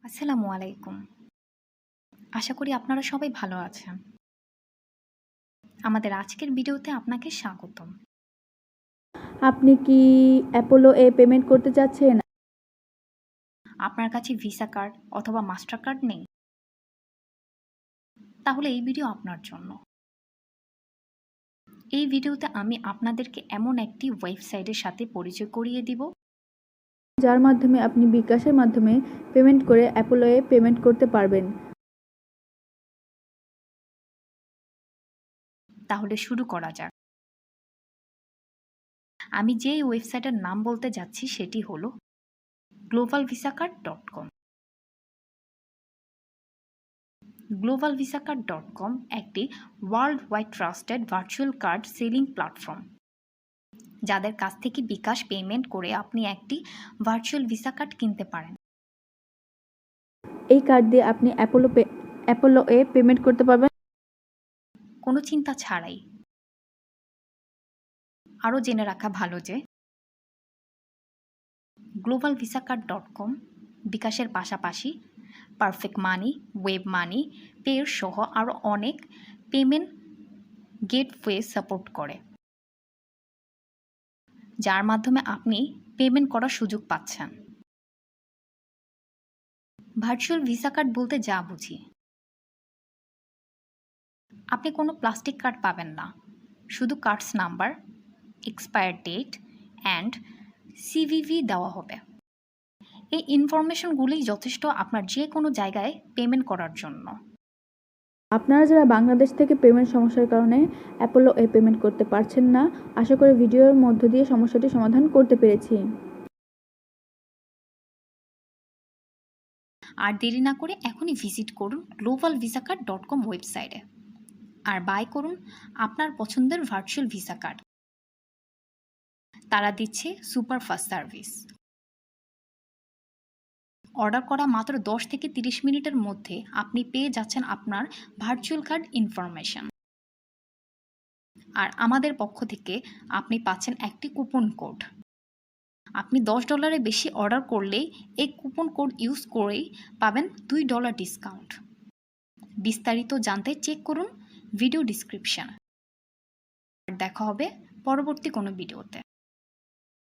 আসসালামু আলাইকুম। আশা করি আপনারা সবাই ভালো আছেন। আমাদের আজকের ভিডিওতে আপনাকে স্বাগতম। আপনি কি অ্যাপোলো এ পেমেন্ট করতে চাচ্ছেন? আপনার কাছে ভিসা কার্ড অথবা মাস্টার কার্ড নেই? তাহলে এই ভিডিও আপনার জন্য। এই ভিডিওতে আমি আপনাদেরকে এমন একটি ওয়েবসাইটের সাথে পরিচয় করিয়ে দিব, যার মাধ্যমে আপনি বিকাশের মাধ্যমে পেমেন্ট করে অ্যাপোলো এ পেমেন্ট করতে পারবেন। তাহলে শুরু করা যাক। আমি যেই ওয়েবসাইটের নাম বলতে যাচ্ছি সেটি হলো globalvisacard.com। globalvisacard.com একটি world wide trusted virtual card selling platform, যাদের কাছ থেকে বিকাশ পেমেন্ট করে আপনি একটি ভার্চুয়াল ভিসা কার্ড কিনতে পারেন এই কার্ড দিয়ে আপনি অ্যাপোলো এ পেমেন্ট করতে পারবেন। কোনো চিন্তা ছাড়াই। আরও জেনে রাখা ভালো যে globalvisacard.com বিকাশের পাশাপাশি পারফেক্ট মানি, ওয়েব মানি, পের সহ আরও অনেক পেমেন্ট গেটওয়ে সাপোর্ট করে, যার মাধ্যমে আপনি পেমেন্ট করার সুযোগ পাচ্ছেন। ভার্চুয়াল ভিসা কার্ড বলতে যা বুঝি, আপনি কোনো প্লাস্টিক কার্ড পাবেন না, শুধু cards number, expire date and CVV দেওয়া হবে। এই ইনফরমেশনগুলোই যথেষ্ট আপনার যে কোনো জায়গায় পেমেন্ট করার জন্য। আপনারা যারা বাংলাদেশ থেকে পেমেন্ট সমস্যার কারণে অ্যাপোলো এ পেমেন্ট করতে পারছেন না, আশা করি ভিডিওর মধ্য দিয়ে সমস্যাটি সমাধান করতে পেরেছি। আর দেরি না করে এখনই ভিজিট করুন globalvisacard.com ওয়েবসাইটে আর বাই করুন আপনার পছন্দের ভার্চুয়াল ভিসা কার্ড। তারা দিচ্ছে সুপার ফাস্ট সার্ভিস। অর্ডার করা মাত্র 10 থেকে 30 মিনিটের মধ্যে আপনি পেয়ে যাচ্ছেন আপনার ভার্চুয়াল কার্ড ইনফরমেশন। আর আমাদের পক্ষ থেকে আপনি পাচ্ছেন একটি কুপন কোড। আপনি $10 বেশি অর্ডার করলেই এই কুপন কোড ইউজ করেই পাবেন $2 ডিসকাউন্ট। বিস্তারিত জানতে চেক করুন ভিডিও ডিসক্রিপশন। দেখা হবে পরবর্তী কোনো ভিডিওতে।